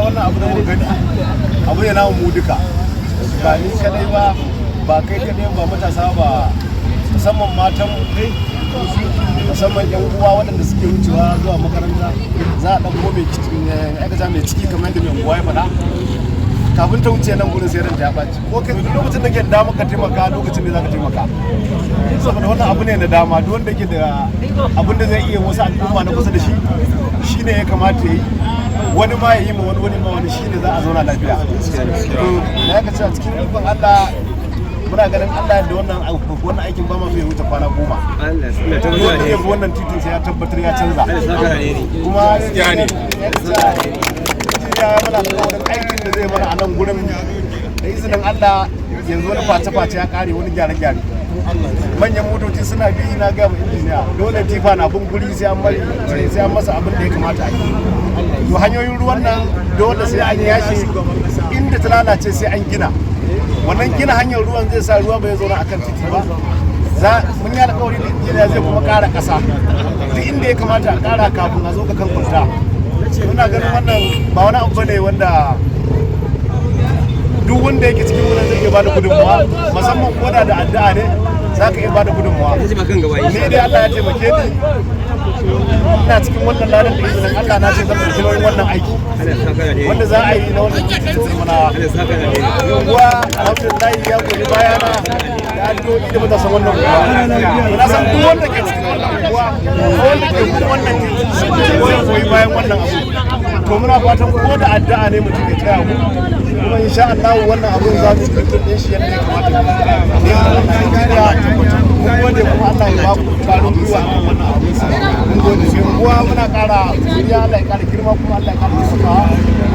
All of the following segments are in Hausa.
wannan abu da gani abu ne namu mu duka ba ni kadai ba kai kadai ba matasa ba musamman matan musamman yan uwa waɗanda suke wucewa zuwa makaranta za a ɗauko mai ciki kamar yadda mai unguwa ya faɗa kafin ta wuce nan gurin sai ran ta ɓaci ko kai lokacin da ke da dama ka taimaka lokacin da za ka taimaka saboda wannan abu ne na dama duk wanda ke da abin da zai iya wasu al'umma na kusa da shi shine ya kamata ya yi wani ma ya yi ma wani ma wani shine za a zauna lafiya to na yaka cewa cikin ikon Allah muna ganin Allah da wannan aikin ba ma so ya wuce kwana 10 wannan titin sai ya tabbatar ya canza kuma ya ne ya mana alƙawarin aikin da zai mana a nan gurin da izinin Allah yanzu wani face-face ya kare wani gyare-gyare manyan motoci suna bi na gaya mai injiniya dole tifa na bin guri sai an masa abin da ya kamata a yi to hanyoyin ruwan nan dole sai an yashe inda ta lalace sai an gina wannan gina hanyar ruwan zai sa ruwa bai zauna akan titi ba mun yi alƙawari da injiniya zai kuma ƙara ƙasa duk inda ya kamata a ƙara kafin a zo ga kan kwalta muna ganin wannan ba wani abu ne wanda duk wanda yake cikin wurin zai iya bada gudunmawa musamman koda da addu'a ne za ka iya bada gudunmawa ni dai Allah ya taimake ni ina cikin wannan ladan da izinin Allah na ce zan ɗauki nauyin wannan aiki wanda za a yi na wannan titin turmanawa yanguwa alhamdulillah ya goyi bayana da addu'o'i da matasan wannan unguwa na san duk wanda ke cikin wannan unguwa wanda ke cikin wannan titin zai goyi bayan wannan abu to muna fatan ko da addu'a ne mutum ya taya mu kuma insha Allah wannan abun za mu yi shi yadda ya kamata ne mun gode kuma Allah ya ba ku ƙarin gwiwa a wannan abu mun gode sai kuwa muna ƙara ya Allah ya ƙara girma kuma Allah ya ƙara taimakawa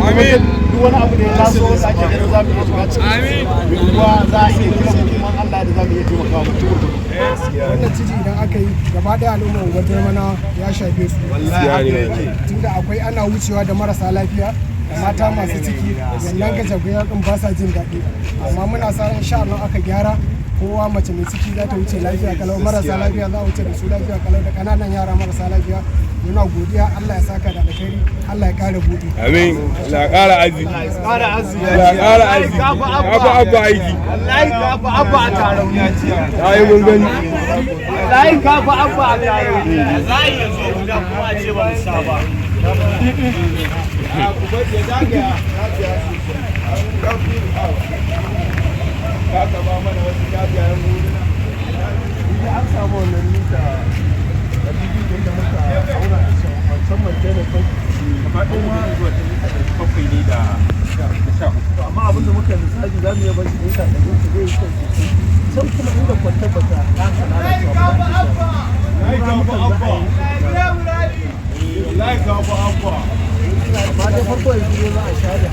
amin duk wani abu da ya taso da ake ganin za mu iya shiga ciki kuwa za a iya kira mu kuma Allah da za mu iya taimakawa mu tukur wannan ciki idan aka yi gaba ɗaya al'ummar wajen mana ya shafe su tunda akwai ana wucewa da marasa lafiya mata masu ciki wannan gajagoya din ba sa jin daɗi amma muna sa ran insha Allah aka gyara kowa mace mai ciki za ta wuce lafiya kalau marasa lafiya za a wuce da su lafiya kalau da kananan yara marasa lafiya muna godiya Allah ya saka da alkhairi Allah ya kare buɗi amin Allah ya kara azi ƙara azumi Allah ya kara azi abba aiki wallahi ka fa abba a taron ya ce ai mun gani wallahi ka fa abba a taron wallahi yanzu guda kuma a ce ba mu sha ba ka ba mana wasu jajayen wurina idan an samu wannan mita da bibi da muka aura da shi musamman da ne kai gabaɗin wani zuwa ta mita da bakwai ne da 13 amma abin da muka lissafi za mu yi ban shi mita da zai zai yi can kuma inda kwantar ba ta kasa lalacewa ba ta amma da farko yanzu ne za a sha da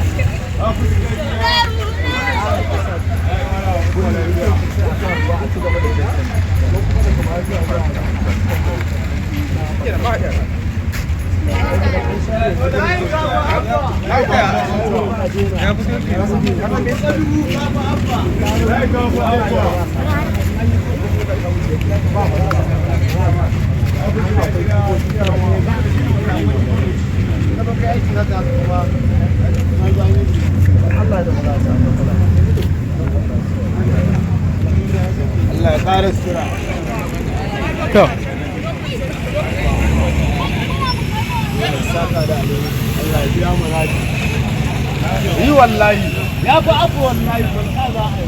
Allah ya ƙara sura. To. Allah ya biya mu raji. Yi wallahi. Ya fi abu wallahi ban sa za a yi